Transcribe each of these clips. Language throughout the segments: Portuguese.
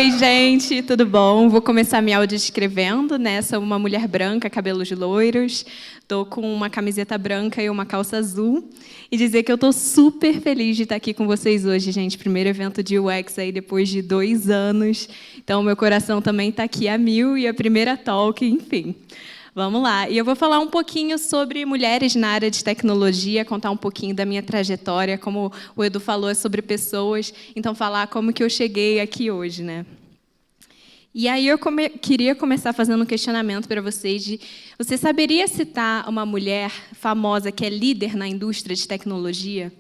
Oi, gente, tudo bom? Vou começar me audiodescrevendo, né? Sou uma mulher branca, cabelos loiros, tô com uma camiseta branca e uma calça azul. E dizer que eu tô super feliz de estar aqui com vocês hoje, gente. Primeiro evento de UX aí depois de 2 anos. Então, meu coração também está aqui a mil e a primeira talk, enfim. Vamos lá. E eu vou falar um pouquinho sobre mulheres na área de tecnologia, contar um pouquinho da minha trajetória, como o Edu falou, é sobre pessoas, então falar como que eu cheguei aqui hoje, né? E aí eu queria começar fazendo um questionamento para vocês de: você saberia citar uma mulher famosa que é líder na indústria de tecnologia?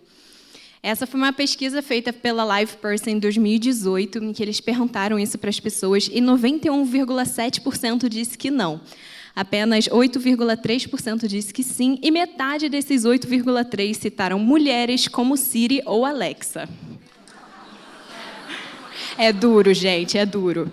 Essa foi uma pesquisa feita pela LivePerson em 2018, em que eles perguntaram isso para as pessoas e 91,7% disse que não. Apenas 8,3% disse que sim, e metade desses 8,3% citaram mulheres como Siri ou Alexa. É duro, gente, é duro.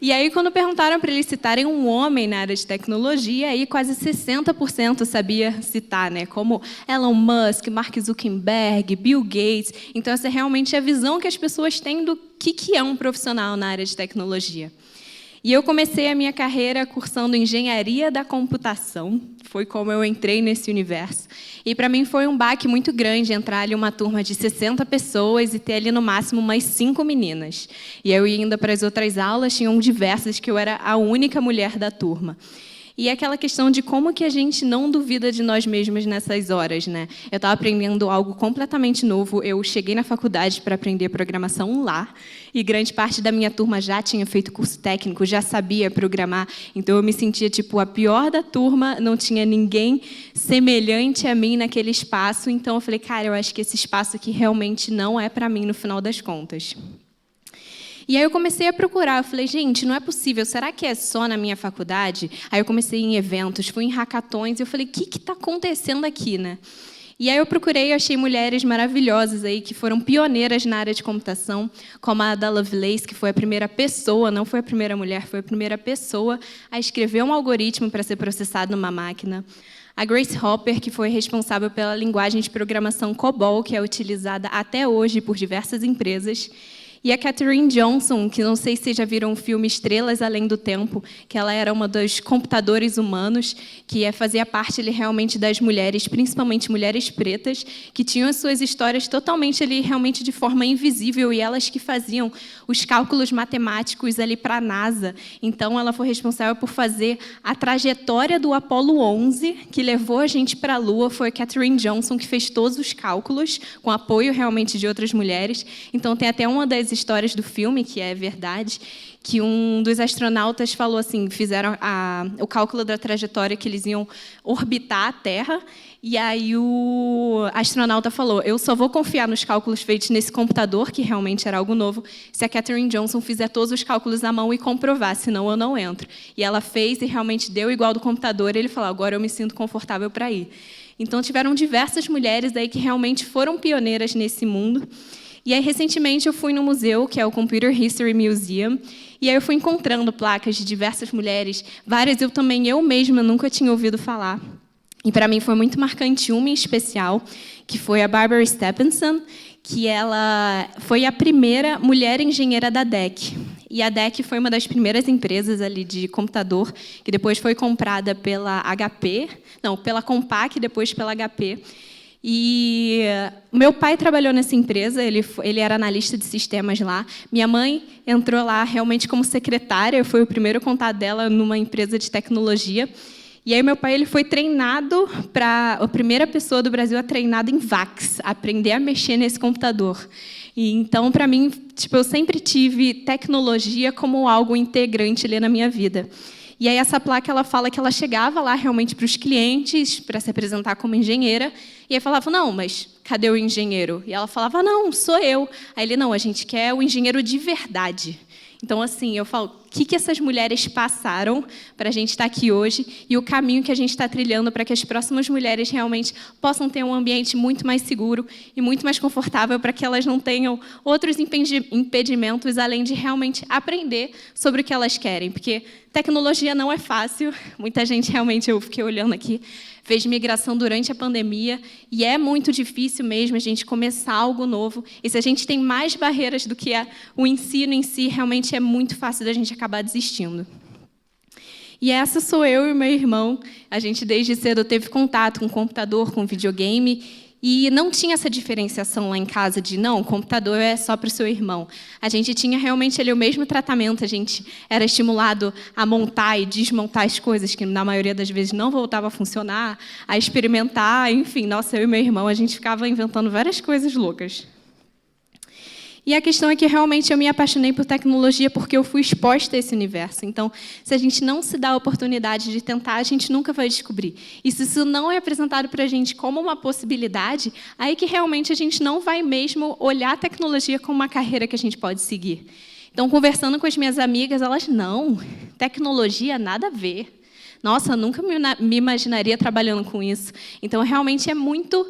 E aí, quando perguntaram para eles citarem um homem na área de tecnologia, aí quase 60% sabia citar, né? Como Elon Musk, Mark Zuckerberg, Bill Gates. Então, essa é realmente a visão que as pessoas têm do que é um profissional na área de tecnologia. E eu comecei a minha carreira cursando engenharia da computação, foi como eu entrei nesse universo. E para mim foi um baque muito grande entrar ali uma turma de 60 pessoas e ter ali no máximo umas 5 meninas. E eu ia indo para as outras aulas, tinham diversas que eu era a única mulher da turma. E é aquela questão de como que a gente não duvida de nós mesmas nessas horas, né? Eu estava aprendendo algo completamente novo. Eu cheguei na faculdade para aprender programação lá, e grande parte da minha turma já tinha feito curso técnico, já sabia programar. Então eu me sentia tipo a pior da turma, não tinha ninguém semelhante a mim naquele espaço. Então eu falei, cara, eu acho que esse espaço aqui realmente não é para mim no final das contas. E aí eu comecei a procurar, eu falei, gente, não é possível, será que é só na minha faculdade? Aí eu comecei em eventos, fui em hackathons, e eu falei, o que está acontecendo aqui, né? E aí eu procurei e achei mulheres maravilhosas aí, que foram pioneiras na área de computação, como a Ada Lovelace, que foi a primeira pessoa, não foi a primeira mulher, foi a primeira pessoa a escrever um algoritmo para ser processado numa máquina. A Grace Hopper, que foi responsável pela linguagem de programação COBOL, que é utilizada até hoje por diversas empresas. E a Katherine Johnson, que não sei se vocês já viram o filme Estrelas Além do Tempo, que ela era uma dos computadores humanos, que fazia parte ali, realmente das mulheres, principalmente mulheres pretas, que tinham as suas histórias totalmente ali, realmente de forma invisível, e elas que faziam os cálculos matemáticos ali para a NASA. Então, ela foi responsável por fazer a trajetória do Apollo 11, que levou a gente para a Lua. Foi a Katherine Johnson que fez todos os cálculos, com apoio realmente de outras mulheres. Então, tem até uma das histórias do filme, que é verdade, que um dos astronautas falou assim, fizeram o cálculo da trajetória que eles iam orbitar a Terra, e aí o astronauta falou, eu só vou confiar nos cálculos feitos nesse computador, que realmente era algo novo, se a Katherine Johnson fizer todos os cálculos à mão e comprovar, senão eu não entro. E ela fez e realmente deu igual do computador, e ele falou, agora eu me sinto confortável para ir. Então, tiveram diversas mulheres aí que realmente foram pioneiras nesse mundo. E aí, recentemente, eu fui no museu, que é o Computer History Museum, e aí eu fui encontrando placas de diversas mulheres, várias eu mesma nunca tinha ouvido falar. E para mim foi muito marcante uma em especial, que foi a Barbara Stephenson, que ela foi a primeira mulher engenheira da DEC. E a DEC foi uma das primeiras empresas ali de computador, que depois foi comprada pela pela Compaq e depois pela HP. E meu pai trabalhou nessa empresa, ele era analista de sistemas lá. Minha mãe entrou lá realmente como secretária, foi o primeiro contato dela numa empresa de tecnologia. E aí meu pai ele foi treinado a primeira pessoa do Brasil a treinada em VAX, a aprender a mexer nesse computador. E então, para mim, eu sempre tive tecnologia como algo integrante ali na minha vida. E aí essa placa ela fala que ela chegava lá realmente para os clientes para se apresentar como engenheira, e aí falava, não, mas cadê o engenheiro? E ela falava, não, sou eu. Aí ele, não, a gente quer o engenheiro de verdade. Então, assim, eu falo, que essas mulheres passaram para a gente estar aqui hoje e o caminho que a gente está trilhando para que as próximas mulheres realmente possam ter um ambiente muito mais seguro e muito mais confortável para que elas não tenham outros impedimentos além de realmente aprender sobre o que elas querem, porque tecnologia não é fácil. Muita gente realmente, eu fiquei olhando aqui, fez migração durante a pandemia e é muito difícil mesmo a gente começar algo novo. E se a gente tem mais barreiras do que o ensino em si, realmente é muito fácil da gente acabar desistindo. E essa sou eu e meu irmão. A gente desde cedo teve contato com computador, com videogame. E não tinha essa diferenciação lá em casa de, não, o computador é só para o seu irmão. A gente tinha realmente ali o mesmo tratamento, a gente era estimulado a montar e desmontar as coisas, que na maioria das vezes não voltava a funcionar, a experimentar, enfim, nossa, eu e meu irmão, a gente ficava inventando várias coisas loucas. E a questão é que realmente eu me apaixonei por tecnologia porque eu fui exposta a esse universo. Então, se a gente não se dá a oportunidade de tentar, a gente nunca vai descobrir. E se isso não é apresentado para a gente como uma possibilidade, aí que realmente a gente não vai mesmo olhar a tecnologia como uma carreira que a gente pode seguir. Então, conversando com as minhas amigas, elas, não, tecnologia nada a ver. Nossa, nunca me imaginaria trabalhando com isso. Então, realmente é muito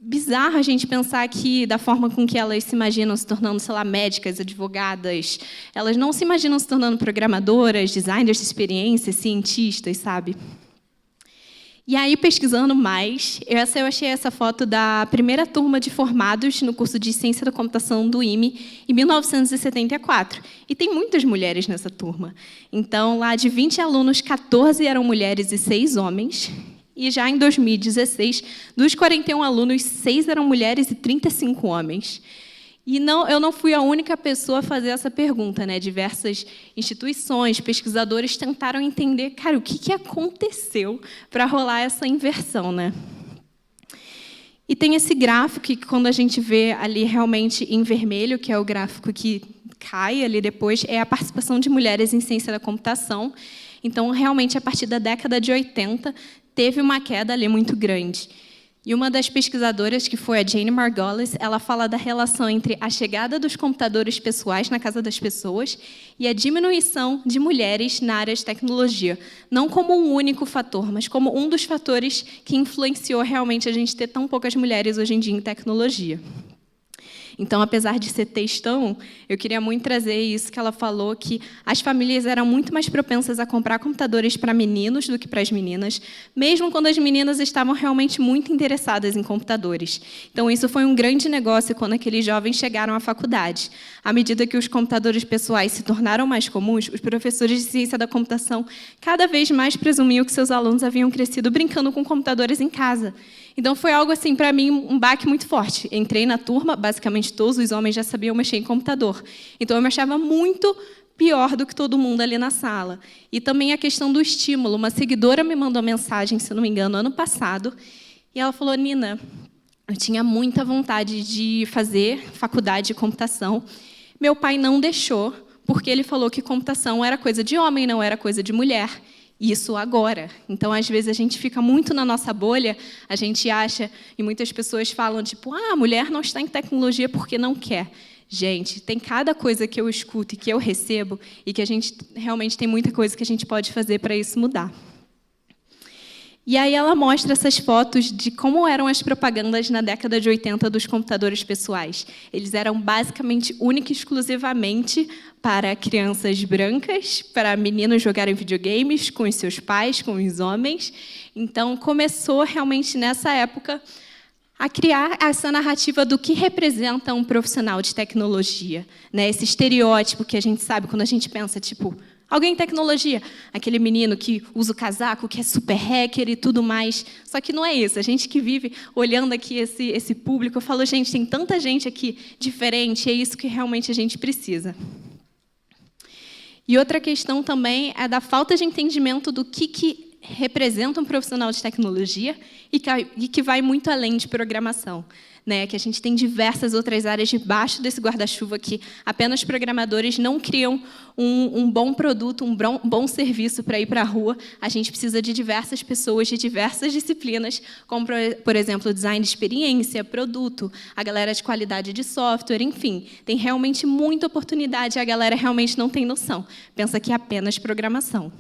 bizarro a gente pensar que, da forma com que elas se imaginam se tornando, sei lá, médicas, advogadas, elas não se imaginam se tornando programadoras, designers de experiência, cientistas, sabe? E aí, pesquisando mais, eu achei essa foto da primeira turma de formados no curso de Ciência da Computação do IME, em 1974. E tem muitas mulheres nessa turma. Então, lá de 20 alunos, 14 eram mulheres e 6 homens. E já em 2016, dos 41 alunos, 6 eram mulheres e 35 homens. E eu não fui a única pessoa a fazer essa pergunta, né? Diversas instituições, pesquisadores tentaram entender, cara, o que aconteceu para rolar essa inversão, né? E tem esse gráfico que, quando a gente vê ali realmente em vermelho, que é o gráfico que cai ali depois, é a participação de mulheres em ciência da computação. Então, realmente, a partir da década de 80, teve uma queda ali muito grande. E uma das pesquisadoras, que foi a Jane Margolis, ela fala da relação entre a chegada dos computadores pessoais na casa das pessoas e a diminuição de mulheres na área de tecnologia. Não como um único fator, mas como um dos fatores que influenciou realmente a gente ter tão poucas mulheres hoje em dia em tecnologia. Então, apesar de ser textão, eu queria muito trazer isso que ela falou, que as famílias eram muito mais propensas a comprar computadores para meninos do que para as meninas, mesmo quando as meninas estavam realmente muito interessadas em computadores. Então, isso foi um grande negócio quando aqueles jovens chegaram à faculdade. À medida que os computadores pessoais se tornaram mais comuns, os professores de ciência da computação cada vez mais presumiam que seus alunos haviam crescido brincando com computadores em casa. Então, foi algo, assim, para mim, um baque muito forte. Entrei na turma, basicamente todos os homens já sabiam mexer em computador. Então, eu me achava muito pior do que todo mundo ali na sala. E também a questão do estímulo. Uma seguidora me mandou mensagem, se não me engano, ano passado, e ela falou, Nina, eu tinha muita vontade de fazer faculdade de computação. Meu pai não deixou, porque ele falou que computação era coisa de homem, não era coisa de mulher. Isso agora. Então, às vezes, a gente fica muito na nossa bolha, a gente acha, e muitas pessoas falam, tipo, a mulher não está em tecnologia porque não quer. Gente, tem cada coisa que eu escuto e que eu recebo, e que a gente realmente tem muita coisa que a gente pode fazer para isso mudar. E aí ela mostra essas fotos de como eram as propagandas na década de 80 dos computadores pessoais. Eles eram basicamente, única e exclusivamente para crianças brancas, para meninos jogarem videogames com os seus pais, com os homens. Então, começou realmente nessa época a criar essa narrativa do que representa um profissional de tecnologia, né? Esse estereótipo que a gente sabe quando a gente pensa, tipo, alguém em tecnologia, aquele menino que usa o casaco, que é super hacker e tudo mais. Só que não é isso. A gente que vive olhando aqui esse público, eu falo, gente, tem tanta gente aqui diferente, é isso que realmente a gente precisa. E outra questão também é da falta de entendimento do que representa um profissional de tecnologia e que vai muito além de programação, né? Que a gente tem diversas outras áreas debaixo desse guarda-chuva que apenas programadores não criam um bom produto, um bom serviço para ir para a rua. A gente precisa de diversas pessoas, de diversas disciplinas, como, por exemplo, design de experiência, produto, a galera de qualidade de software, enfim. Tem realmente muita oportunidade e a galera realmente não tem noção. Pensa que é apenas programação.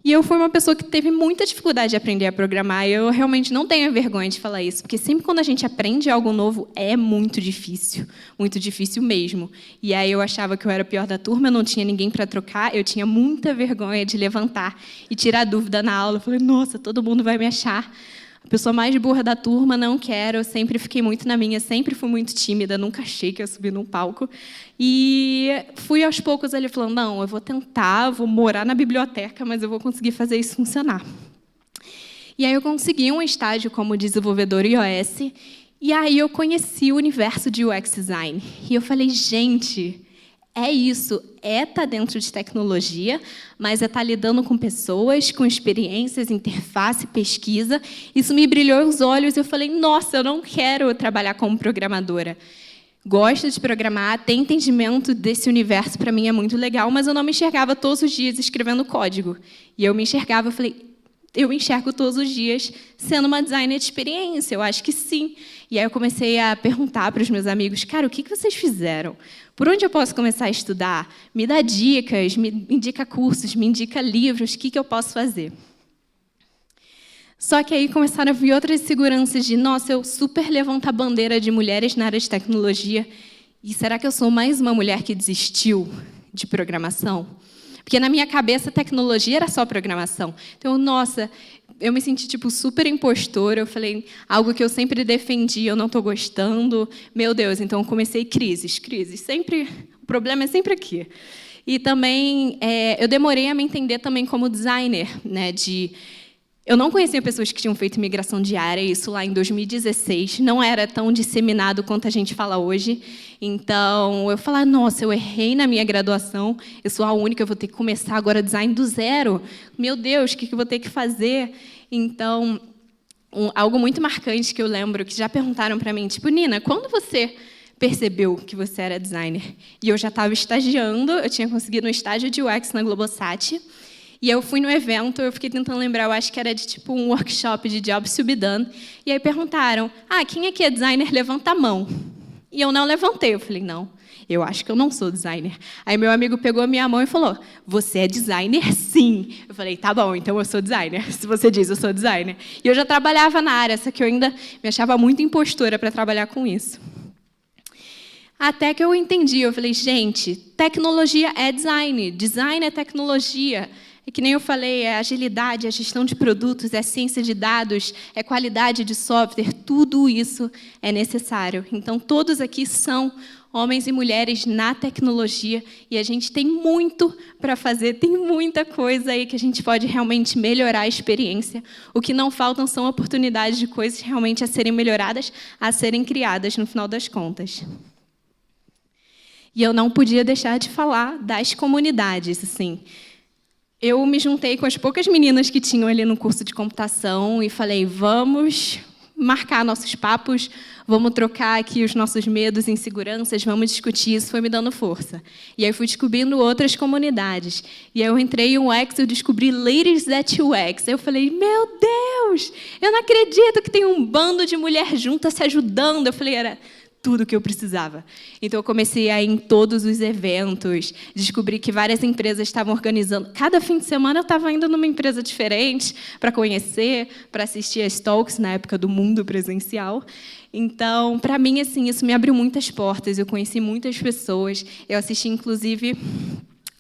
E eu fui uma pessoa que teve muita dificuldade de aprender a programar, e eu realmente não tenho vergonha de falar isso, porque sempre quando a gente aprende algo novo, é muito difícil mesmo. E aí eu achava que eu era a pior da turma, eu não tinha ninguém para trocar, eu tinha muita vergonha de levantar e tirar dúvida na aula. Eu falei, nossa, todo mundo vai me achar a pessoa mais burra da turma, não quero. Eu sempre fiquei muito na minha, sempre fui muito tímida, nunca achei que ia subir num palco. E fui aos poucos ali falando, não, eu vou tentar, vou morar na biblioteca, mas eu vou conseguir fazer isso funcionar. E aí eu consegui um estágio como desenvolvedor iOS, e aí eu conheci o universo de UX Design. E eu falei, gente, é isso, estar dentro de tecnologia, mas estar lidando com pessoas, com experiências, interface, pesquisa. Isso me brilhou os olhos e eu falei, nossa, eu não quero trabalhar como programadora. Gosto de programar, ter entendimento desse universo para mim é muito legal, mas eu não me enxergava todos os dias escrevendo código. E eu me enxergava, eu falei, eu me enxergo todos os dias sendo uma designer de experiência, eu acho que sim. E aí eu comecei a perguntar para os meus amigos, cara, o que vocês fizeram? Por onde eu posso começar a estudar? Me dá dicas, me indica cursos, me indica livros, o que eu posso fazer? Só que aí começaram a vir outras inseguranças de, nossa, eu super levanto a bandeira de mulheres na área de tecnologia, e será que eu sou mais uma mulher que desistiu de programação? Porque na minha cabeça, tecnologia era só programação. Então, nossa, eu me senti tipo super impostora. Eu falei, algo que eu sempre defendi, eu não estou gostando. Meu Deus, então eu comecei crises. Sempre, o problema é sempre aqui. E também, eu demorei a me entender também como designer, né? Eu não conhecia pessoas que tinham feito migração diária, isso lá em 2016. Não era tão disseminado quanto a gente fala hoje. Então, eu falava, nossa, eu errei na minha graduação, eu sou a única, eu vou ter que começar agora design do zero. Meu Deus, o que eu vou ter que fazer? Então, algo muito marcante que eu lembro, que já perguntaram para mim, tipo, Nina, quando você percebeu que você era designer? E eu já estava estagiando, eu tinha conseguido um estágio de UX na Globosat. E eu fui no evento, eu fiquei tentando lembrar, eu acho que era de tipo um workshop de jobs to be done. E aí perguntaram, quem aqui é designer? Levanta a mão. E eu não levantei. Eu falei, não, eu acho que eu não sou designer. Aí meu amigo pegou a minha mão e falou, você é designer, sim. Eu falei, tá bom, então eu sou designer. Se você diz, eu sou designer. E eu já trabalhava na área, só que eu ainda me achava muito impostora para trabalhar com isso. Até que eu entendi, eu falei, gente, tecnologia é design, design é tecnologia. É que nem eu falei, é agilidade, é gestão de produtos, é ciência de dados, é qualidade de software, tudo isso é necessário. Então, todos aqui são homens e mulheres na tecnologia e a gente tem muito para fazer, tem muita coisa aí que a gente pode realmente melhorar a experiência. O que não faltam são oportunidades de coisas realmente a serem melhoradas, a serem criadas, no final das contas. E eu não podia deixar de falar das comunidades, assim. Eu me juntei com as poucas meninas que tinham ali no curso de computação e falei, vamos marcar nossos papos, vamos trocar aqui os nossos medos e inseguranças, vamos discutir. Isso foi me dando força. E aí fui descobrindo outras comunidades. E aí eu entrei em UX e eu descobri Ladies at UX. Aí eu falei, meu Deus, eu não acredito que tem um bando de mulher junta se ajudando. Eu falei, era tudo que eu precisava. Então, eu comecei a ir em todos os eventos, descobri que várias empresas estavam organizando. Cada fim de semana, eu estava indo numa empresa diferente para conhecer, para assistir as talks, na época do mundo presencial. Então, para mim, assim, isso me abriu muitas portas. Eu conheci muitas pessoas. Eu assisti, inclusive,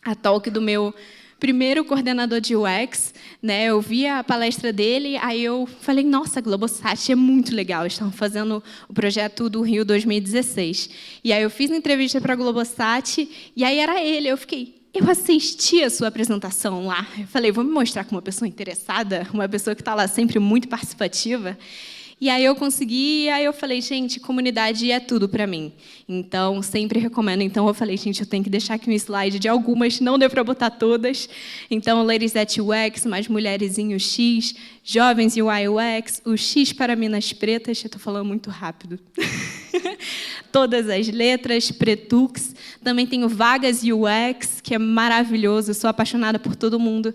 a talk do meu primeiro coordenador de UX, né? Eu vi a palestra dele, aí eu falei, nossa, a Globosat é muito legal, eles estão fazendo o projeto do Rio 2016. E aí eu fiz uma entrevista para a Globosat, e aí era ele, eu assisti a sua apresentação lá, eu falei, vou me mostrar como uma pessoa interessada, uma pessoa que está lá sempre muito participativa. E aí eu consegui, e aí eu falei, gente, comunidade é tudo para mim. Então, sempre recomendo. Então, eu falei, gente, eu tenho que deixar aqui um slide de algumas, não deu para botar todas. Então, Ladies at UX, mais mulheres em UX, jovens UI UX, o X para Minas Pretas, eu estou falando muito rápido. Todas as letras, Pretux. Também tenho Vagas UX, que é maravilhoso. Eu sou apaixonada por todo mundo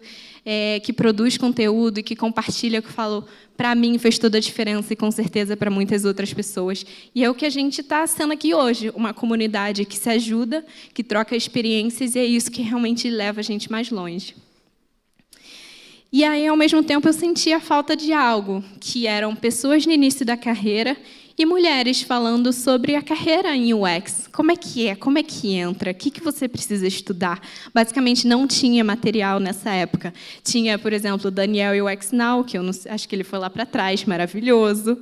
que produz conteúdo e que compartilha, que eu falo, para mim fez toda a diferença e com certeza para muitas outras pessoas. E é o que a gente está sendo aqui hoje, uma comunidade que se ajuda, que troca experiências, e é isso que realmente leva a gente mais longe. E aí, ao mesmo tempo, eu sentia a falta de algo, que eram pessoas no início da carreira e mulheres falando sobre a carreira em UX. Como é que é? Como é que entra? O que você precisa estudar? Basicamente, não tinha material nessa época. Tinha, por exemplo, o Daniel UX Now, que eu não, acho que ele foi lá para trás, maravilhoso.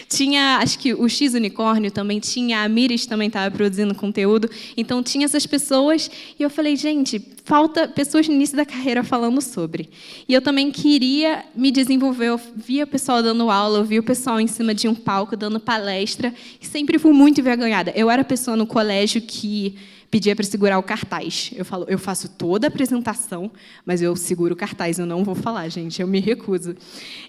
Tinha, acho que o X Unicórnio também tinha, a Miris também estava produzindo conteúdo, então tinha essas pessoas, e eu falei, gente, falta pessoas no início da carreira falando sobre. E eu também queria me desenvolver, eu via o pessoal dando aula, eu via o pessoal em cima de um palco dando palestra, e sempre fui muito envergonhada. Eu era a pessoa no colégio que pedia para segurar o cartaz. Eu falo, eu faço toda a apresentação, mas eu seguro o cartaz, eu não vou falar, gente, eu me recuso.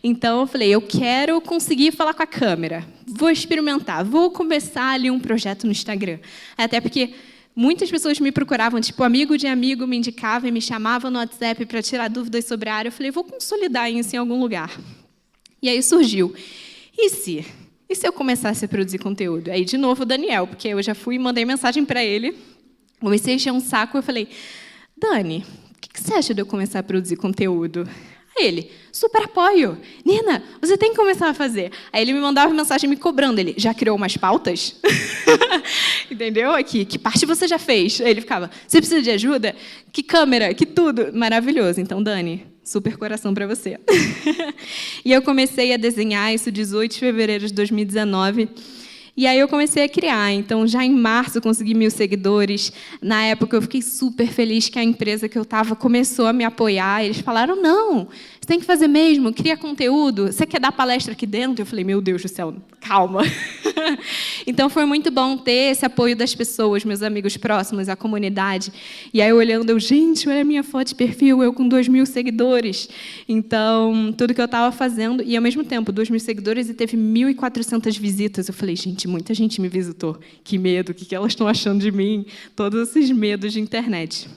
Então, eu falei, eu quero conseguir falar com a câmera, vou experimentar, vou começar ali um projeto no Instagram. Até porque muitas pessoas me procuravam, tipo, amigo de amigo me indicava e me chamava no WhatsApp para tirar dúvidas sobre a área. Eu falei, vou consolidar isso em algum lugar. E aí surgiu, e se eu começasse a produzir conteúdo? Aí, de novo, o Daniel, porque eu já fui e mandei mensagem para ele. Comecei a encher um saco, eu falei, Dani, o que você acha de eu começar a produzir conteúdo? Aí ele, super apoio. Nina, você tem que começar a fazer. Aí ele me mandava mensagem me cobrando. Ele, já criou umas pautas? Entendeu? Aqui, que parte você já fez? Aí ele ficava, você precisa de ajuda? Que câmera, que tudo. Maravilhoso. Então, Dani, super coração para você. E eu comecei a desenhar isso 18 de fevereiro de 2019. E aí eu comecei a criar. Então, já em março, eu consegui 1.000 seguidores. Na época, eu fiquei super feliz que a empresa que eu estava começou a me apoiar. Eles falaram, não, você tem que fazer mesmo, cria conteúdo. Você quer dar palestra aqui dentro? Eu falei, meu Deus do céu, calma. Então, foi muito bom ter esse apoio das pessoas, meus amigos próximos, a comunidade. E aí, olhando, gente, olha a minha foto de perfil, eu com 2.000 seguidores. Então, tudo que eu estava fazendo, e ao mesmo tempo, 2.000 seguidores e teve 1.400 visitas. Eu falei, gente, muita gente me visitou. Que medo, o que elas estão achando de mim? Todos esses medos de internet.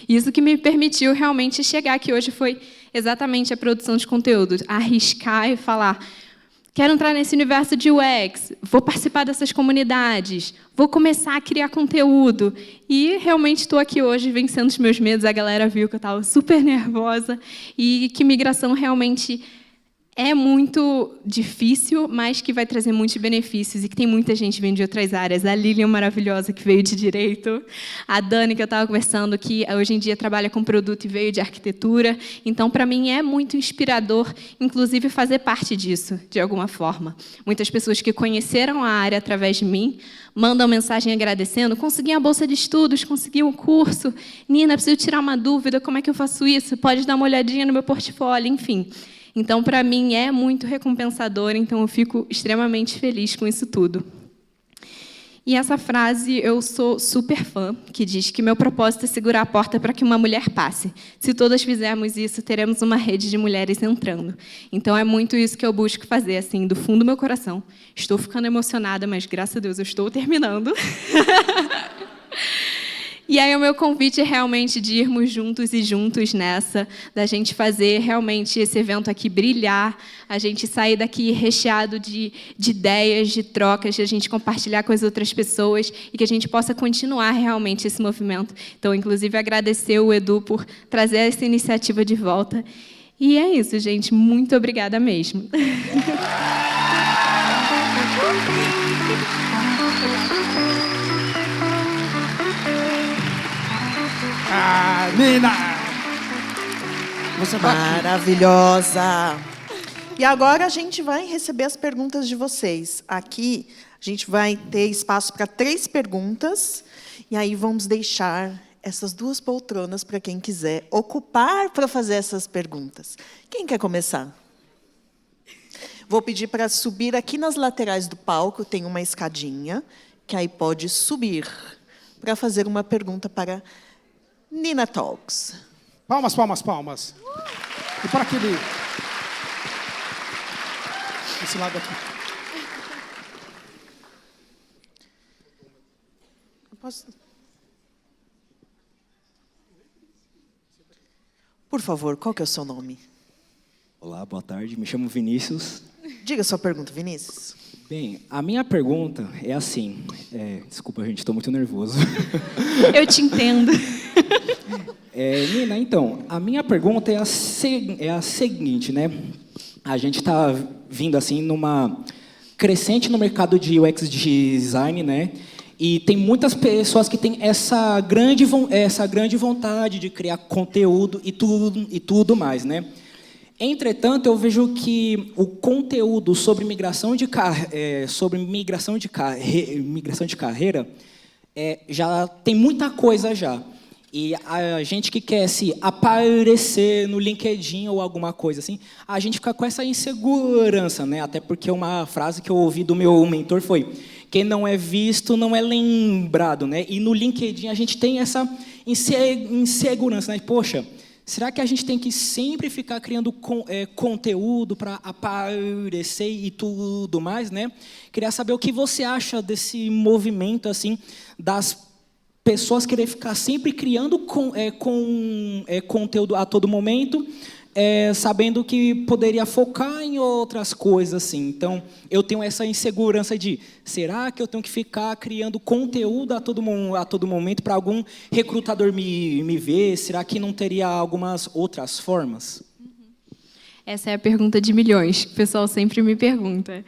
Isso que me permitiu realmente chegar aqui hoje foi exatamente a produção de conteúdo. Arriscar e falar, quero entrar nesse universo de UX, vou participar dessas comunidades, vou começar a criar conteúdo. E realmente estou aqui hoje vencendo os meus medos. A galera viu que eu estava super nervosa e que migração realmente é muito difícil, mas que vai trazer muitos benefícios e que tem muita gente vindo de outras áreas. A Lilian maravilhosa, que veio de Direito. A Dani, que eu estava conversando, que hoje em dia trabalha com produto e veio de Arquitetura. Então, para mim, é muito inspirador, inclusive, fazer parte disso, de alguma forma. Muitas pessoas que conheceram a área através de mim mandam mensagem agradecendo. Consegui a bolsa de estudos, consegui um curso. Nina, preciso tirar uma dúvida, como é que eu faço isso? Pode dar uma olhadinha no meu portfólio, enfim. Então, para mim, é muito recompensador, então eu fico extremamente feliz com isso tudo. E essa frase, eu sou super fã, que diz que meu propósito é segurar a porta para que uma mulher passe. Se todas fizermos isso, teremos uma rede de mulheres entrando. Então, é muito isso que eu busco fazer, assim, do fundo do meu coração. Estou ficando emocionada, mas, graças a Deus, eu estou terminando. E aí o meu convite é realmente de irmos juntos e juntos nessa, da gente fazer realmente esse evento aqui brilhar, a gente sair daqui recheado de ideias, de trocas, de a gente compartilhar com as outras pessoas e que a gente possa continuar realmente esse movimento. Então, inclusive, agradecer o Edu por trazer essa iniciativa de volta. E é isso, gente. Muito obrigada mesmo. Ah, Nina! Você maravilhosa! E agora a gente vai receber as perguntas de vocês. Aqui a gente vai ter espaço para 3 perguntas, e aí vamos deixar essas 2 poltronas para quem quiser ocupar para fazer essas perguntas. Quem quer começar? Vou pedir para subir aqui nas laterais do palco, tem uma escadinha, que aí pode subir para fazer uma pergunta para Nina Talks. Palmas, palmas, palmas. E para aquele... Esse lado aqui. Posso... Por favor, qual que é o seu nome? Olá, boa tarde. Me chamo Vinícius. Diga sua pergunta, Vinícius. Bem, a minha pergunta é assim... desculpa, gente, estou muito nervoso. Eu te entendo. Nina, então, a minha pergunta é a seguinte, né? A gente está vindo, assim, numa crescente no mercado de UX design, né? E tem muitas pessoas que têm essa grande vontade de criar conteúdo e tudo mais, né? Entretanto, eu vejo que o conteúdo sobre migração de carreira já tem muita coisa já. E a gente que quer se aparecer no LinkedIn ou alguma coisa assim, a gente fica com essa insegurança, né? Até porque uma frase que eu ouvi do meu mentor foi: quem não é visto não é lembrado, né? E no LinkedIn a gente tem essa insegurança, né? Poxa, será que a gente tem que sempre ficar criando conteúdo para aparecer e tudo mais, né? Queria saber o que você acha desse movimento assim das pessoas querem ficar sempre criando conteúdo a todo momento, sabendo que poderia focar em outras coisas, assim. Então, eu tenho essa insegurança de, será que eu tenho que ficar criando conteúdo a todo momento para algum recrutador me ver? Será que não teria algumas outras formas? Essa é a pergunta de milhões, que o pessoal sempre me pergunta.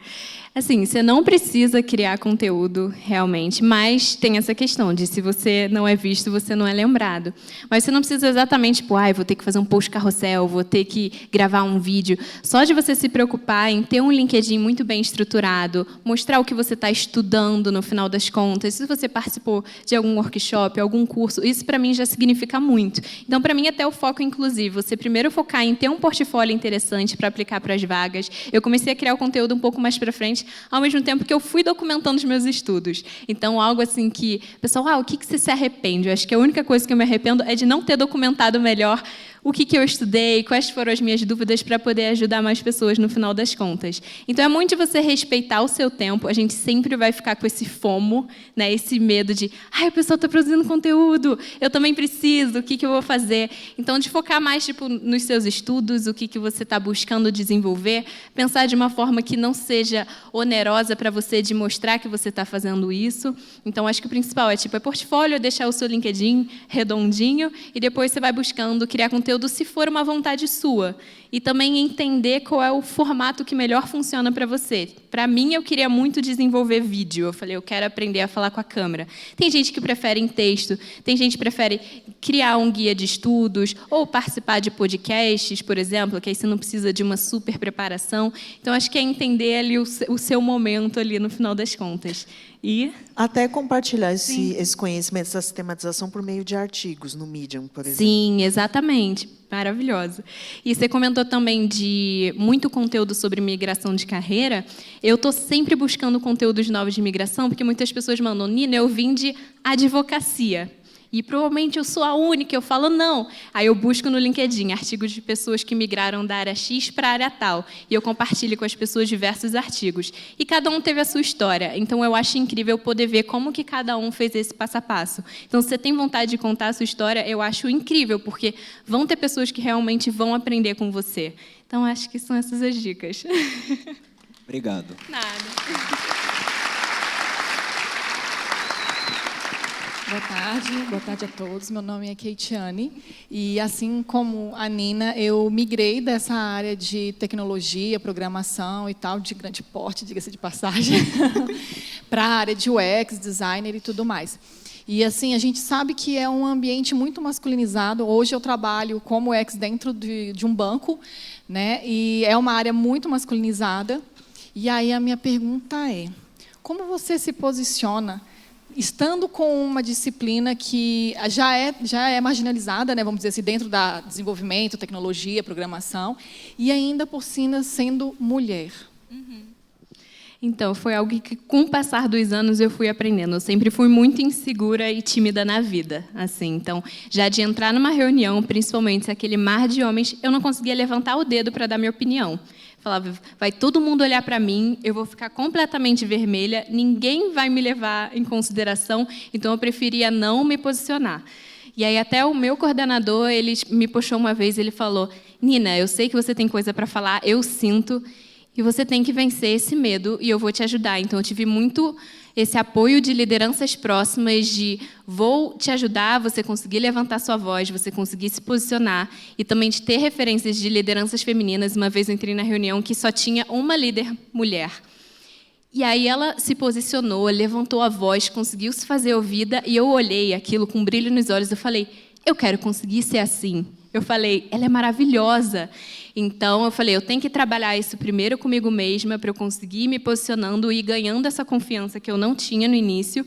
Assim, você não precisa criar conteúdo realmente, mas tem essa questão de se você não é visto, você não é lembrado. Mas você não precisa exatamente, tipo, vou ter que fazer um post carrossel, vou ter que gravar um vídeo. Só de você se preocupar em ter um LinkedIn muito bem estruturado, mostrar o que você está estudando no final das contas, se você participou de algum workshop, algum curso, isso para mim já significa muito. Então, para mim, até o foco inclusivo, você primeiro focar em ter um portfólio interessante para aplicar para as vagas. Eu comecei a criar o conteúdo um pouco mais para frente, ao mesmo tempo que eu fui documentando os meus estudos. Então, algo assim que... Pessoal, o que você se arrepende? Eu acho que a única coisa que eu me arrependo é de não ter documentado melhor o que eu estudei, quais foram as minhas dúvidas para poder ajudar mais pessoas no final das contas. Então, é muito de você respeitar o seu tempo. A gente sempre vai ficar com esse FOMO, né? Esse medo de, o pessoal está produzindo conteúdo, eu também preciso, o que eu vou fazer? Então, de focar mais nos seus estudos, o que você está buscando desenvolver, pensar de uma forma que não seja onerosa para você de mostrar que você está fazendo isso. Então, acho que o principal é portfólio, deixar o seu LinkedIn redondinho e depois você vai buscando criar conteúdo se for uma vontade sua. E também entender qual é o formato que melhor funciona para você. Para mim, eu queria muito desenvolver vídeo. Eu falei, eu quero aprender a falar com a câmera. Tem gente que prefere em texto, tem gente que prefere criar um guia de estudos ou participar de podcasts, por exemplo, que aí você não precisa de uma super preparação. Então, acho que é entender ali o seu momento ali no final das contas. E... até compartilhar esse conhecimento, essa sistematização por meio de artigos no Medium, por exemplo. Sim, exatamente. Maravilhosa. E você comentou também de muito conteúdo sobre migração de carreira. Eu estou sempre buscando conteúdos novos de migração, porque muitas pessoas mandam, Nina, eu vim de advocacia. E provavelmente eu sou a única, eu falo não. Aí eu busco no LinkedIn artigos de pessoas que migraram da área X para a área tal. E eu compartilho com as pessoas diversos artigos. E cada um teve a sua história. Então, eu acho incrível poder ver como que cada um fez esse passo a passo. Então, se você tem vontade de contar a sua história, eu acho incrível, porque vão ter pessoas que realmente vão aprender com você. Então, acho que são essas as dicas. Obrigado. Nada. Boa tarde a todos. Meu nome é Keitiane e, assim como a Nina, eu migrei dessa área de tecnologia, programação e tal, de grande porte, diga-se de passagem, para a área de UX, designer e tudo mais. E, assim, a gente sabe que é um ambiente muito masculinizado. Hoje eu trabalho como UX dentro de um banco, né? E é uma área muito masculinizada. E aí a minha pergunta é, como você se posiciona estando com uma disciplina que já é marginalizada, né, vamos dizer assim, dentro da desenvolvimento, tecnologia, programação, e ainda por cima sendo mulher. Então, foi algo que, com o passar dos anos, eu fui aprendendo. Eu sempre fui muito insegura e tímida na vida, assim. Então, já de entrar numa reunião, principalmente se aquele mar de homens, eu não conseguia levantar o dedo para dar minha opinião. Falava, vai todo mundo olhar para mim, eu vou ficar completamente vermelha, ninguém vai me levar em consideração, então eu preferia não me posicionar. E aí até o meu coordenador, ele me puxou uma vez, ele falou, Nina, eu sei que você tem coisa para falar, eu sinto, e você tem que vencer esse medo, e eu vou te ajudar. Então, eu tive muito esse apoio de lideranças próximas, de vou te ajudar, você conseguir levantar sua voz, você conseguir se posicionar, e também de ter referências de lideranças femininas. Uma vez eu entrei na reunião que só tinha uma líder mulher. E aí ela se posicionou, levantou a voz, conseguiu se fazer ouvida, e eu olhei aquilo com um brilho nos olhos, eu falei, eu quero conseguir ser assim. Eu falei, ela é maravilhosa. Então, eu falei, eu tenho que trabalhar isso primeiro comigo mesma para eu conseguir ir me posicionando e ganhando essa confiança que eu não tinha no início.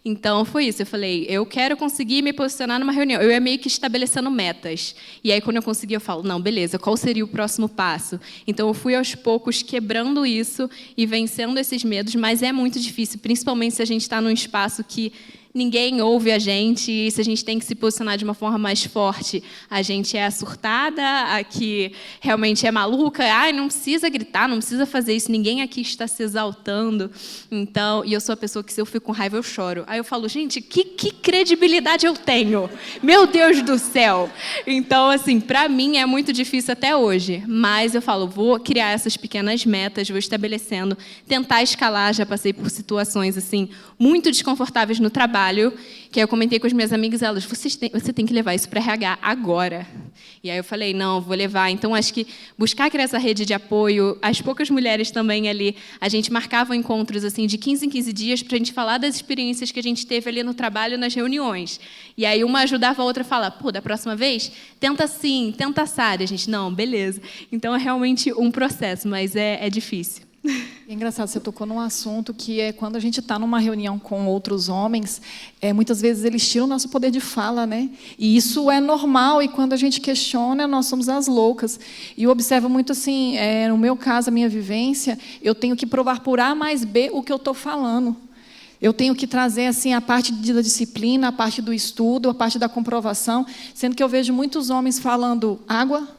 Então, foi isso. Eu falei, eu quero conseguir me posicionar numa reunião. Eu ia meio que estabelecendo metas. E aí, quando eu consegui, eu falo, não, beleza, qual seria o próximo passo? Então, eu fui, aos poucos, quebrando isso e vencendo esses medos, mas é muito difícil, principalmente se a gente está num espaço que ninguém ouve a gente, e se a gente tem que se posicionar de uma forma mais forte, a gente é a surtada, a que realmente é maluca, não precisa gritar, não precisa fazer isso, ninguém aqui está se exaltando. Então, e eu sou a pessoa que, se eu fico com raiva, eu choro. Aí eu falo, gente, que credibilidade eu tenho? Meu Deus do céu! Então, assim, para mim é muito difícil até hoje, mas eu falo, vou criar essas pequenas metas, vou estabelecendo, tentar escalar. Já passei por situações assim muito desconfortáveis no trabalho, que aí eu comentei com as minhas amigas, elas, você tem que levar isso para RH agora. E aí eu falei, não, vou levar. Então, acho que buscar criar essa rede de apoio, as poucas mulheres também ali, a gente marcava encontros assim de 15 em 15 dias para a gente falar das experiências que a gente teve ali no trabalho, nas reuniões. E aí uma ajudava a outra a falar, pô, da próxima vez, tenta assim, tenta assar. E a gente, não, beleza. Então, é realmente um processo, mas é difícil. É engraçado, você tocou num assunto que é quando a gente está numa reunião com outros homens, muitas vezes eles tiram o nosso poder de fala, né? E isso é normal, e quando a gente questiona, nós somos as loucas. E eu observo muito assim, no meu caso, a minha vivência, eu tenho que provar por A mais B o que eu estou falando. Eu tenho que trazer assim, a parte da disciplina, a parte do estudo, a parte da comprovação, sendo que eu vejo muitos homens falando água,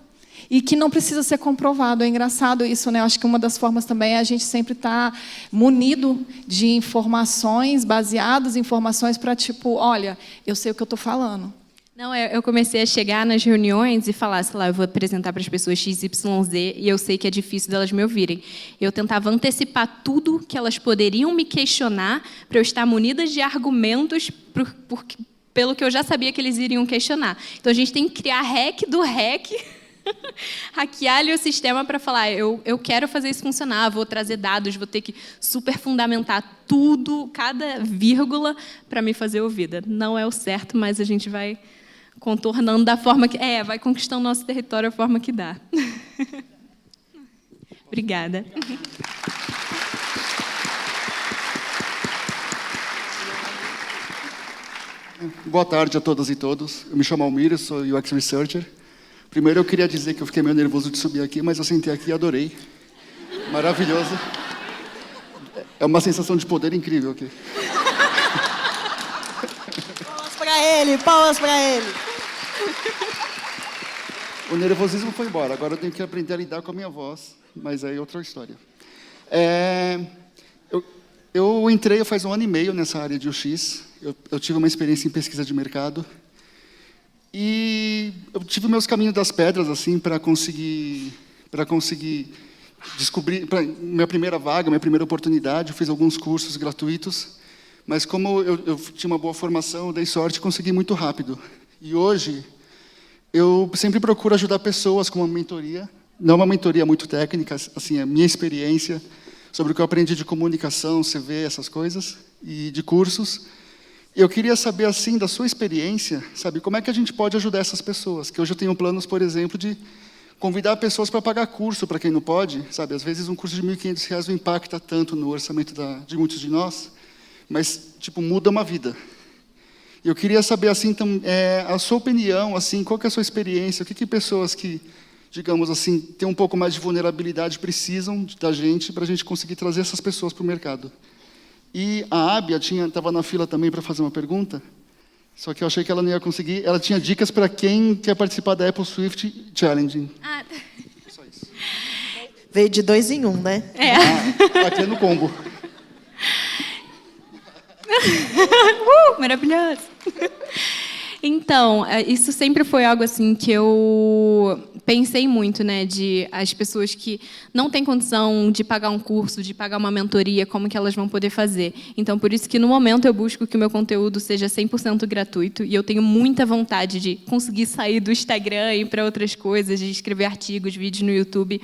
e que não precisa ser comprovado. É engraçado isso, né? Eu acho que uma das formas também é a gente sempre estar munido de informações, baseadas em informações para, tipo, olha, eu sei o que eu estou falando. Não, eu comecei a chegar nas reuniões e falar, sei lá, eu vou apresentar para as pessoas XYZ e eu sei que é difícil delas me ouvirem. Eu tentava antecipar tudo que elas poderiam me questionar para eu estar munida de argumentos pelo que eu já sabia que eles iriam questionar. Então, a gente tem que criar hack do hack, hackear ali o sistema para falar, eu quero fazer isso funcionar, vou trazer dados, vou ter que super fundamentar tudo, cada vírgula, para me fazer ouvida. Não é o certo, mas a gente vai contornando da forma que... vai conquistando nosso território da forma que dá. Obrigada. Boa tarde a todas e todos. Eu me chamo Almir, eu sou UX Researcher. Primeiro, eu queria dizer que eu fiquei meio nervoso de subir aqui, mas eu sentei aqui e adorei. Maravilhoso. É uma sensação de poder incrível aqui. Palmas para ele, palmas para ele. O nervosismo foi embora, agora eu tenho que aprender a lidar com a minha voz, mas aí é outra história. Eu entrei faz 1 ano e meio nessa área de UX. Eu tive uma experiência em pesquisa de mercado. E eu tive meus caminhos das pedras assim para conseguir descobrir minha primeira vaga, minha primeira oportunidade. Eu fiz alguns cursos gratuitos, mas como eu tinha uma boa formação, eu dei sorte e consegui muito rápido. E hoje eu sempre procuro ajudar pessoas com uma mentoria, não uma mentoria muito técnica, assim, a minha experiência sobre o que eu aprendi de comunicação, CV, essas coisas, e de cursos. Eu queria saber, assim, da sua experiência, sabe, como é que a gente pode ajudar essas pessoas? Que hoje eu tenho planos, por exemplo, de convidar pessoas para pagar curso, para quem não pode, sabe? Às vezes um curso de R$ 1.500 não impacta tanto no orçamento de muitos de nós. mas, tipo, muda uma vida. Eu queria saber, assim, então, a sua opinião, assim, qual que é a sua experiência, o que pessoas que, digamos assim, têm um pouco mais de vulnerabilidade precisam da gente para a gente conseguir trazer essas pessoas para o mercado. E a Ábia estava na fila também para fazer uma pergunta, só que eu achei que ela não ia conseguir. Ela tinha dicas para quem quer participar da Apple Swift Challenge. Só isso. Veio de 2 em 1, né? Aqui é no combo. Maravilhoso! Então, isso sempre foi algo assim que eu pensei muito, né, de as pessoas que não têm condição de pagar um curso, de pagar uma mentoria, como que elas vão poder fazer. Então, por isso que no momento eu busco que o meu conteúdo seja 100% gratuito, e eu tenho muita vontade de conseguir sair do Instagram e ir para outras coisas, de escrever artigos, vídeos no YouTube,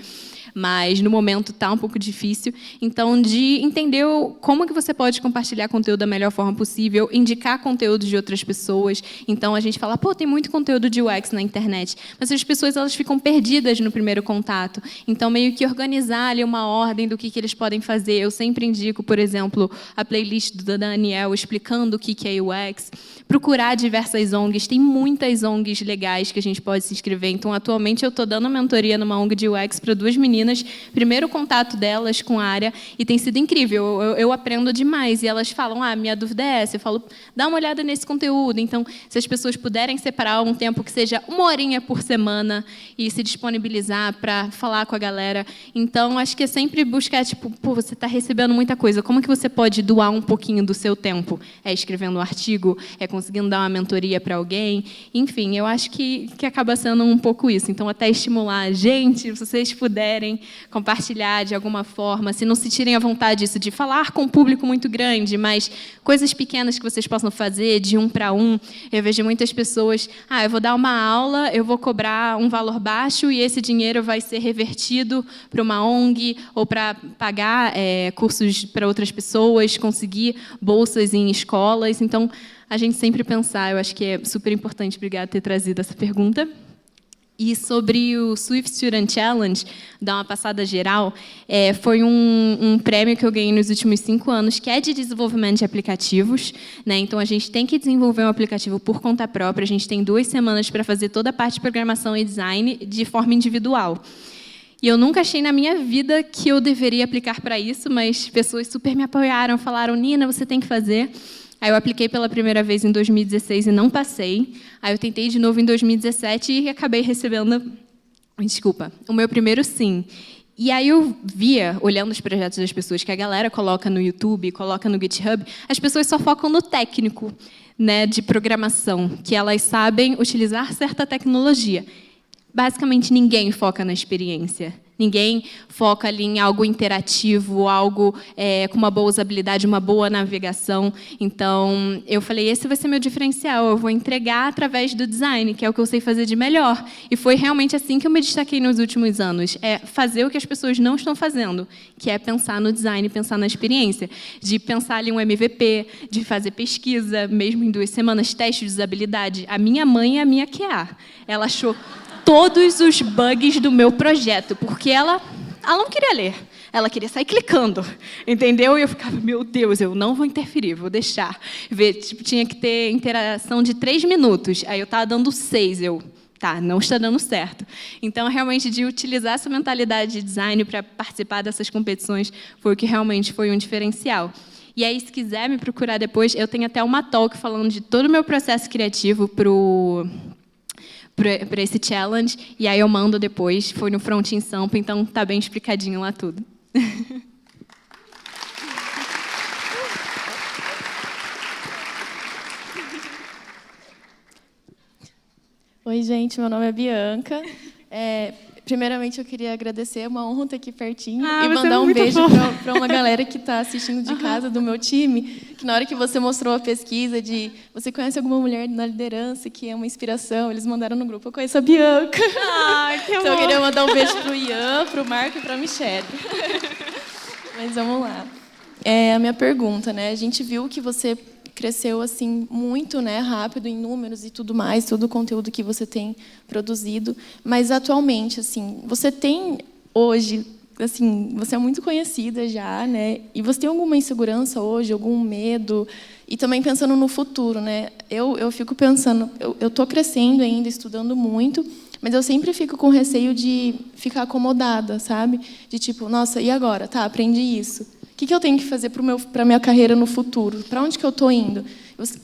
mas no momento está um pouco difícil. Então, de entender como que você pode compartilhar conteúdo da melhor forma possível, indicar conteúdo de outras pessoas. Então, a gente fala, pô, tem muito conteúdo de UX na internet, mas as pessoas elas ficam perdidas no primeiro contato. Então, meio que organizar ali uma ordem do que eles podem fazer. Eu sempre indico, por exemplo, a playlist do Daniel explicando o que é UX, procurar diversas ONGs, tem muitas ONGs legais que a gente pode se inscrever. Então, atualmente, eu estou dando mentoria numa ONG de UX para 2 meninas, primeiro contato delas com a área, e tem sido incrível, eu aprendo demais, e elas falam, minha dúvida é essa, eu falo, dá uma olhada nesse conteúdo. Então, se as pessoas puderem separar um tempo que seja 1 horinha por semana e se disponibilizar para falar com a galera, então, acho que é sempre buscar, tipo, pô, você está recebendo muita coisa, como que você pode doar um pouquinho do seu tempo? É escrevendo um artigo? É conseguindo dar uma mentoria para alguém? Enfim, eu acho que acaba sendo um pouco isso. Então, até estimular, gente, se vocês puderem compartilhar de alguma forma, se não se tirem à vontade disso, de falar com um público muito grande, mas coisas pequenas que vocês possam fazer, de 1 para 1. Eu vejo muitas pessoas, eu vou dar uma aula, eu vou cobrar um valor baixo e esse dinheiro vai ser revertido para uma ONG ou para pagar cursos para outras pessoas, conseguir bolsas em escolas. Então, a gente sempre pensar, eu acho que é super importante. Obrigada por ter trazido essa pergunta. E sobre o Swift Student Challenge, dar uma passada geral, foi um prêmio que eu ganhei nos últimos 5 anos, que é de desenvolvimento de aplicativos, né? Então, a gente tem que desenvolver um aplicativo por conta própria, a gente tem 2 semanas para fazer toda a parte de programação e design de forma individual. E eu nunca achei na minha vida que eu deveria aplicar para isso, mas pessoas super me apoiaram, falaram, Nina, você tem que fazer. Aí eu apliquei pela primeira vez em 2016 e não passei. Aí eu tentei de novo em 2017 e acabei recebendo, o meu primeiro sim. E aí eu via, olhando os projetos das pessoas que a galera coloca no YouTube, coloca no GitHub, as pessoas só focam no técnico, né, de programação, que elas sabem utilizar certa tecnologia. Basicamente, ninguém foca na experiência. Ninguém foca ali em algo interativo, algo com uma boa usabilidade, uma boa navegação. Então, eu falei, esse vai ser meu diferencial, eu vou entregar através do design, que é o que eu sei fazer de melhor. E foi realmente assim que eu me destaquei nos últimos anos, fazer o que as pessoas não estão fazendo, que é pensar no design, pensar na experiência, de pensar ali um MVP, de fazer pesquisa, mesmo em 2 semanas, teste de usabilidade. A minha mãe é a minha QA. Ela achou todos os bugs do meu projeto, porque ela não queria ler, ela queria sair clicando, entendeu? E eu ficava, meu Deus, eu não vou interferir, vou deixar. Tinha que ter interação de 3 minutos, aí eu estava dando 6, não está dando certo. Então, realmente, de utilizar essa mentalidade de design para participar dessas competições foi o que realmente foi um diferencial. E aí, se quiser me procurar depois, eu tenho até uma talk falando de todo o meu processo criativo para esse challenge, e aí eu mando depois, foi no Front em Sampa, então está bem explicadinho lá tudo. Oi, gente, meu nome é Bianca. Primeiramente, eu queria agradecer, é uma honra estar aqui pertinho e mandar um beijo para uma galera que está assistindo de casa, do meu time, que na hora que você mostrou a pesquisa de você conhece alguma mulher na liderança que é uma inspiração, eles mandaram no grupo, eu conheço a Bianca. Que então, eu queria mandar um beijo para o Ian, para o Marco e para a Michelle. Mas vamos lá. A minha pergunta, né? A gente viu que você cresceu assim muito, né, rápido em números e tudo mais, todo o conteúdo que você tem produzido, mas atualmente assim, você tem hoje assim, você é muito conhecida já, né? E você tem alguma insegurança hoje, algum medo? E também pensando no futuro, né? Eu fico pensando, eu estou crescendo ainda, estudando muito, mas eu sempre fico com receio de ficar acomodada, sabe? De tipo, nossa, e agora? Tá, aprendi isso. O que eu tenho que fazer para a minha carreira no futuro? Para onde que eu estou indo?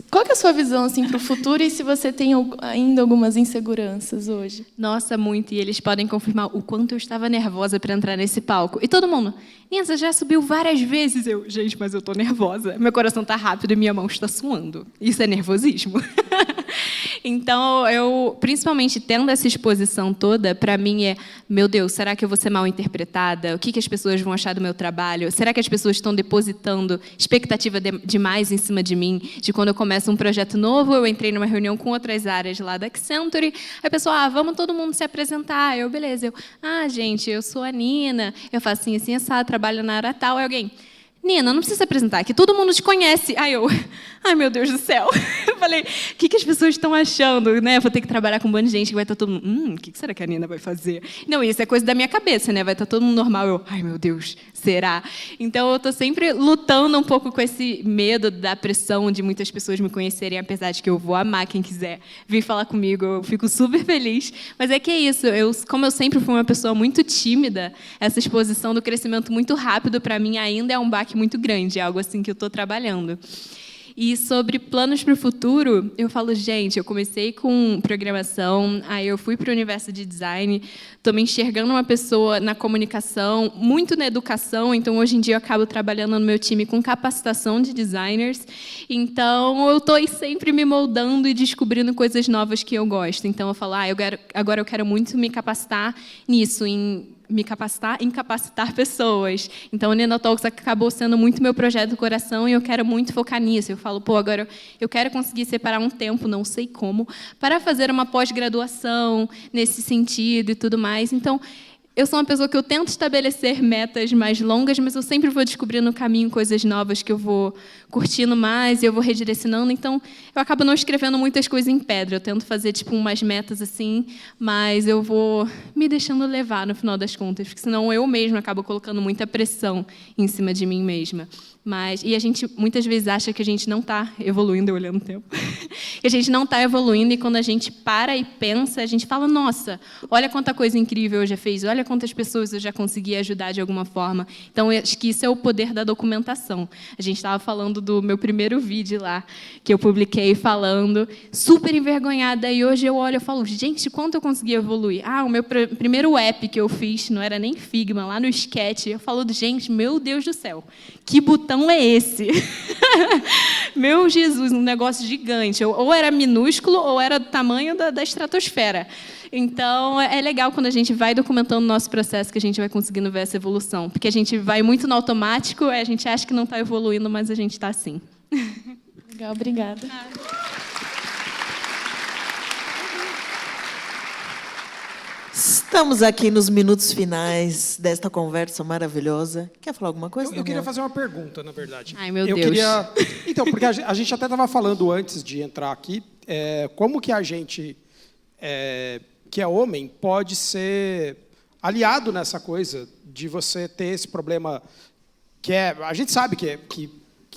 Qual que é a sua visão assim, para o futuro e se você tem ainda algumas inseguranças hoje? Nossa, muito. E eles podem confirmar o quanto eu estava nervosa para entrar nesse palco. E todo mundo, Nina, você já subiu várias vezes. Gente, mas eu estou nervosa. Meu coração está rápido e minha mão está suando. Isso é nervosismo. Então, eu, principalmente tendo essa exposição toda, para mim é, meu Deus, será que eu vou ser mal interpretada? O que as pessoas vão achar do meu trabalho? Será que as pessoas estão depositando expectativa demais em cima de mim? De quando eu começo um projeto novo, eu entrei numa reunião com outras áreas lá da Accenture, aí a pessoa, vamos todo mundo se apresentar. Eu, beleza. Gente, eu sou a Nina, eu faço assim, assim, assado, trabalho na área tal. Aí alguém, Nina, não precisa se apresentar, que todo mundo te conhece. Aí eu, ai, meu Deus do céu. Eu falei, o que as pessoas estão achando? Né? Vou ter que trabalhar com um monte de gente que vai estar todo mundo, o que será que a Nina vai fazer? Não, isso é coisa da minha cabeça, né? Vai estar todo mundo normal. Eu, ai, meu Deus, será? Então, eu estou sempre lutando um pouco com esse medo da pressão de muitas pessoas me conhecerem, apesar de que eu vou amar quem quiser vir falar comigo. Eu fico super feliz. Mas é que é isso. Como eu sempre fui uma pessoa muito tímida, essa exposição do crescimento muito rápido, para mim, ainda é um baque muito grande, é algo assim que eu estou trabalhando. E sobre planos para o futuro, eu falo, gente, eu comecei com programação, aí eu fui para o universo de design, estou me enxergando uma pessoa na comunicação, muito na educação, então hoje em dia eu acabo trabalhando no meu time com capacitação de designers, então eu estou sempre me moldando e descobrindo coisas novas que eu gosto. Então eu falo, agora eu quero muito me capacitar nisso, me capacitar em capacitar pessoas. Então, o Nina Talks acabou sendo muito meu projeto do coração e eu quero muito focar nisso. Eu falo, agora eu quero conseguir separar um tempo, não sei como, para fazer uma pós-graduação nesse sentido e tudo mais. Então, eu sou uma pessoa que eu tento estabelecer metas mais longas, mas eu sempre vou descobrindo no caminho coisas novas que eu vou curtindo mais e eu vou redirecionando. Então, eu acabo não escrevendo muitas coisas em pedra. Eu tento fazer tipo umas metas assim, mas eu vou me deixando levar no final das contas, porque senão eu mesma acabo colocando muita pressão em cima de mim mesma. E a gente muitas vezes acha que a gente não está evoluindo, eu olhando o tempo, que a gente não está evoluindo, e quando a gente para e pensa, a gente fala, nossa, olha quanta coisa incrível eu já fiz, olha quantas pessoas eu já consegui ajudar de alguma forma. Então, eu acho que isso é o poder da documentação. A gente estava falando do meu primeiro vídeo lá, que eu publiquei falando, super envergonhada, e hoje eu olho e falo, gente, quanto eu consegui evoluir? O meu primeiro app que eu fiz, não era nem Figma, lá no Sketch, eu falo, gente, meu Deus do céu, que botão é esse? Meu Jesus, um negócio gigante. Ou era minúsculo, ou era do tamanho da estratosfera. Então, é legal quando a gente vai documentando o nosso processo, que a gente vai conseguindo ver essa evolução. Porque a gente vai muito no automático, a gente acha que não está evoluindo, mas a gente está sim. Legal, obrigada. Estamos aqui nos minutos finais desta conversa maravilhosa. Quer falar alguma coisa? Eu queria fazer uma pergunta, na verdade. Ai, meu Deus. Então, porque a gente até estava falando antes de entrar aqui, como que a gente, que é homem, pode ser aliado nessa coisa de você ter esse problema que a gente sabe que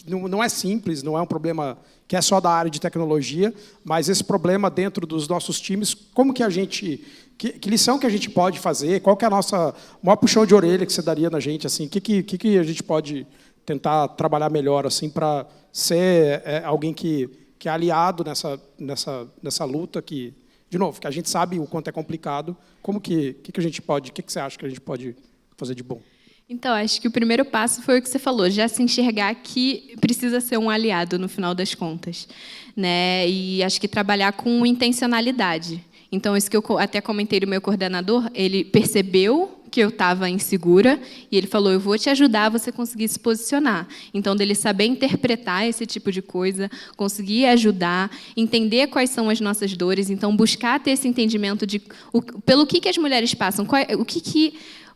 não é simples, não é um problema que é só da área de tecnologia, mas esse problema dentro dos nossos times, como que a gente... Que lição que a gente pode fazer? Qual que é a nossa maior puxão de orelha que você daria na gente? Assim, que a gente pode tentar trabalhar melhor assim, para ser alguém que é aliado nessa luta que, de novo, que a gente sabe o quanto é complicado. Como que a gente pode? O que você acha que a gente pode fazer de bom? Então, acho que o primeiro passo foi o que você falou, já se enxergar que precisa ser um aliado no final das contas, né? E acho que trabalhar com intencionalidade. Então, isso que eu até comentei do meu coordenador, ele percebeu que eu estava insegura e ele falou, eu vou te ajudar a você conseguir se posicionar. Então, dele saber interpretar esse tipo de coisa, conseguir ajudar, entender quais são as nossas dores, então buscar ter esse entendimento de pelo que as mulheres passam,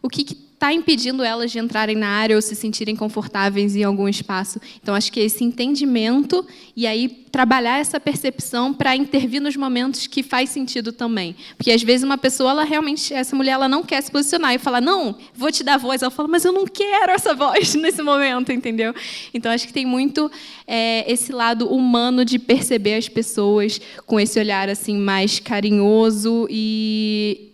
o que está impedindo elas de entrarem na área ou se sentirem confortáveis em algum espaço. Então, acho que esse entendimento e aí trabalhar essa percepção para intervir nos momentos que faz sentido também. Porque, às vezes, uma pessoa, ela realmente, essa mulher, ela não quer se posicionar e falar, não, vou te dar voz. Ela fala, mas eu não quero essa voz nesse momento, entendeu? Então, acho que tem muito esse lado humano de perceber as pessoas com esse olhar assim mais carinhoso e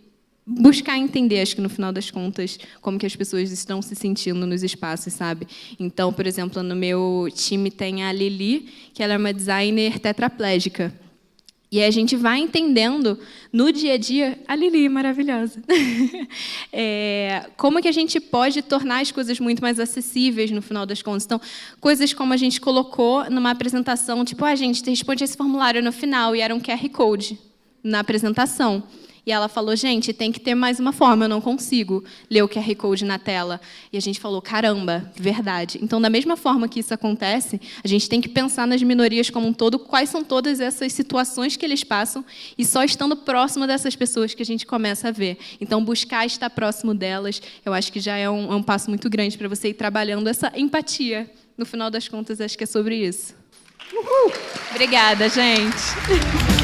buscar entender, acho que no final das contas, como que as pessoas estão se sentindo nos espaços, sabe? Então, por exemplo, no meu time tem a Lili, que ela é uma designer tetraplégica. E a gente vai entendendo no dia a dia, a Lili, maravilhosa, como que a gente pode tornar as coisas muito mais acessíveis no final das contas. Então, coisas como a gente colocou numa apresentação, tipo, a gente responde esse formulário no final, e era um QR Code na apresentação. E ela falou, gente, tem que ter mais uma forma, eu não consigo ler o QR Code na tela. E a gente falou, caramba, verdade. Então, da mesma forma que isso acontece, a gente tem que pensar nas minorias como um todo, quais são todas essas situações que eles passam, e só estando próximo dessas pessoas que a gente começa a ver. Então, buscar estar próximo delas, eu acho que já é um passo muito grande para você ir trabalhando essa empatia. No final das contas, acho que é sobre isso. Uhul! Obrigada, gente.